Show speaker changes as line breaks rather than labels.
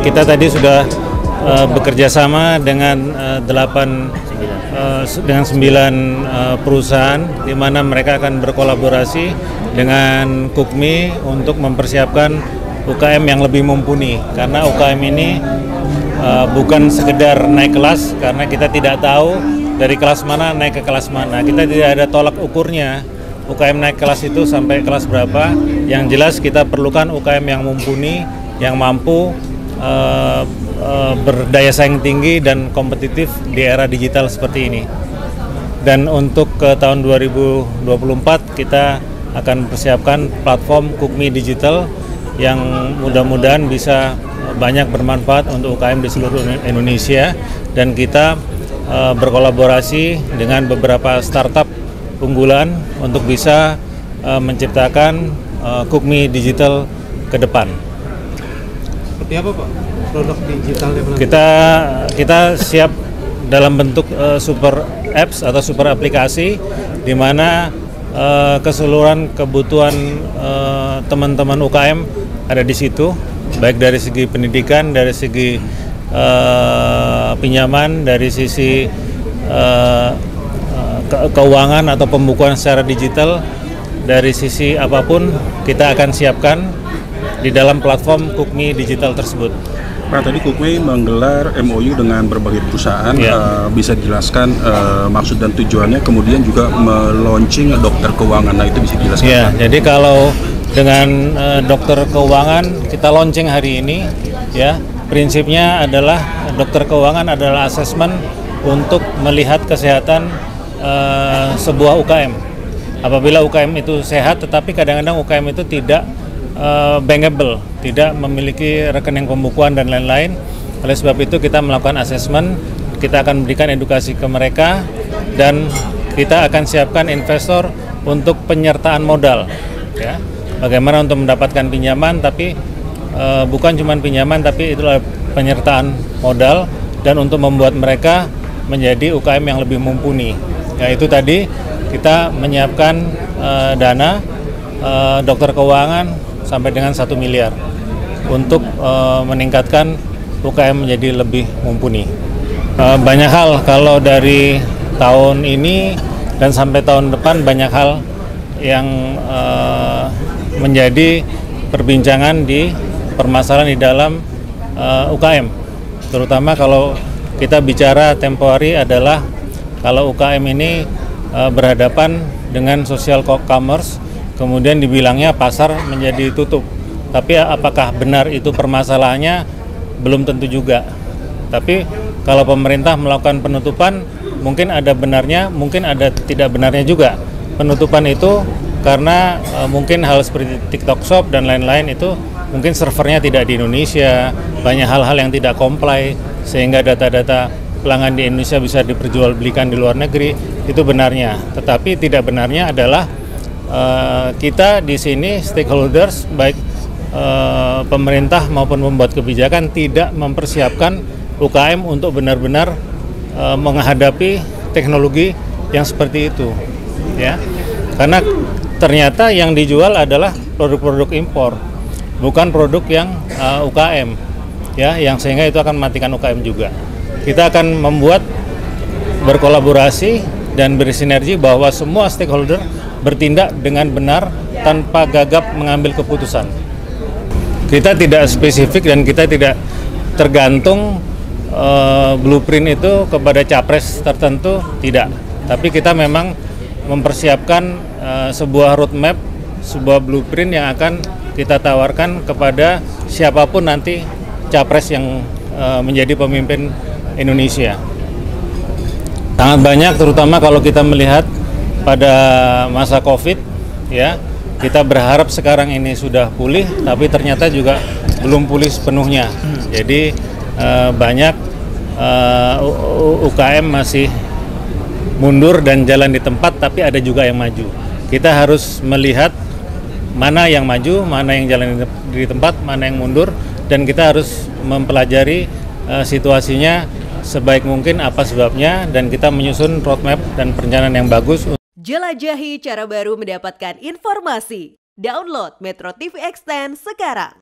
kita tadi sudah bekerja sama dengan 9 perusahaan, di mana mereka akan berkolaborasi dengan Kukmi untuk mempersiapkan UKM yang lebih mumpuni. Karena UKM ini bukan sekedar naik kelas, karena kita tidak tahu dari kelas mana naik ke kelas mana. Kita tidak ada tolak ukurnya. UKM naik kelas itu sampai kelas berapa? Yang jelas kita perlukan UKM yang mumpuni, yang mampu berdaya saing tinggi dan kompetitif di era digital seperti ini. Dan untuk ke tahun 2024 kita akan persiapkan platform Kukmi Digital yang mudah-mudahan bisa banyak bermanfaat untuk UKM di seluruh Indonesia, dan kita berkolaborasi dengan beberapa startup unggulan untuk bisa menciptakan Kukmi Digital ke depan.
Seperti apa Pak produk digitalnya?
Kita siap dalam bentuk super apps atau super aplikasi, di mana keseluruhan kebutuhan teman-teman UKM ada di situ, baik dari segi pendidikan, dari segi pinjaman, dari sisi keuangan atau pembukuan secara digital. Dari sisi apapun kita akan siapkan di dalam platform Kukmi Digital tersebut.
Pak, tadi Kukmi menggelar MOU dengan berbagai perusahaan, bisa dijelaskan maksud dan tujuannya, kemudian juga meluncing dokter keuangan. Nah, itu bisa dijelaskan
ya,
Pak?
Jadi kalau dengan dokter keuangan kita launching hari ini, ya, prinsipnya adalah dokter keuangan adalah asesmen untuk melihat kesehatan sebuah UKM. Apabila UKM itu sehat, tetapi kadang-kadang UKM itu tidak bankable, tidak memiliki rekening pembukuan dan lain-lain. Oleh sebab itu kita melakukan asesmen, kita akan memberikan edukasi ke mereka, dan kita akan siapkan investor untuk penyertaan modal. Ya, bagaimana untuk mendapatkan pinjaman, tapi bukan cuma pinjaman, tapi itulah penyertaan modal, dan untuk membuat mereka menjadi UKM yang lebih mumpuni. Ya, itu tadi kita menyiapkan dana dokter keuangan sampai dengan 1 miliar untuk meningkatkan UKM menjadi lebih mumpuni. Banyak hal, kalau dari tahun ini dan sampai tahun depan banyak hal yang menjadi perbincangan di permasalahan di dalam UKM. Terutama kalau kita bicara tempo hari adalah kalau UKM ini berhadapan dengan social commerce, kemudian dibilangnya pasar menjadi tutup. Tapi apakah benar itu permasalahannya? Belum tentu juga. Tapi kalau pemerintah melakukan penutupan, mungkin ada benarnya, mungkin ada tidak benarnya juga. Penutupan itu karena mungkin hal seperti TikTok Shop dan lain-lain itu mungkin servernya tidak di Indonesia, banyak hal-hal yang tidak comply, sehingga data-data pelanggan di Indonesia bisa diperjualbelikan di luar negeri. Itu benarnya. Tetapi tidak benarnya adalah kita di sini stakeholders, baik pemerintah maupun membuat kebijakan, tidak mempersiapkan UKM untuk benar-benar menghadapi teknologi yang seperti itu, ya. Karena ternyata yang dijual adalah produk-produk impor, bukan produk yang UKM, ya, yang sehingga itu akan mematikan UKM juga. Kita akan membuat berkolaborasi dan bersinergi bahwa semua stakeholder bertindak dengan benar tanpa gagap mengambil keputusan. Kita tidak spesifik dan kita tidak tergantung blueprint itu kepada capres tertentu, tidak. Tapi kita memang mempersiapkan sebuah roadmap, sebuah blueprint yang akan kita tawarkan kepada siapapun nanti capres yang menjadi pemimpin Indonesia. Sangat banyak, terutama kalau kita melihat pada masa COVID, ya, kita berharap sekarang ini sudah pulih, tapi ternyata juga belum pulih sepenuhnya. Jadi banyak UKM masih mundur dan jalan di tempat, tapi ada juga yang maju. Kita harus melihat mana yang maju, mana yang jalan di tempat, mana yang mundur, dan kita harus mempelajari situasinya sebaik mungkin apa sebabnya, dan kita menyusun roadmap dan perencanaan yang bagus.
Jelajahi cara baru mendapatkan informasi. Download Metro TV Extend sekarang.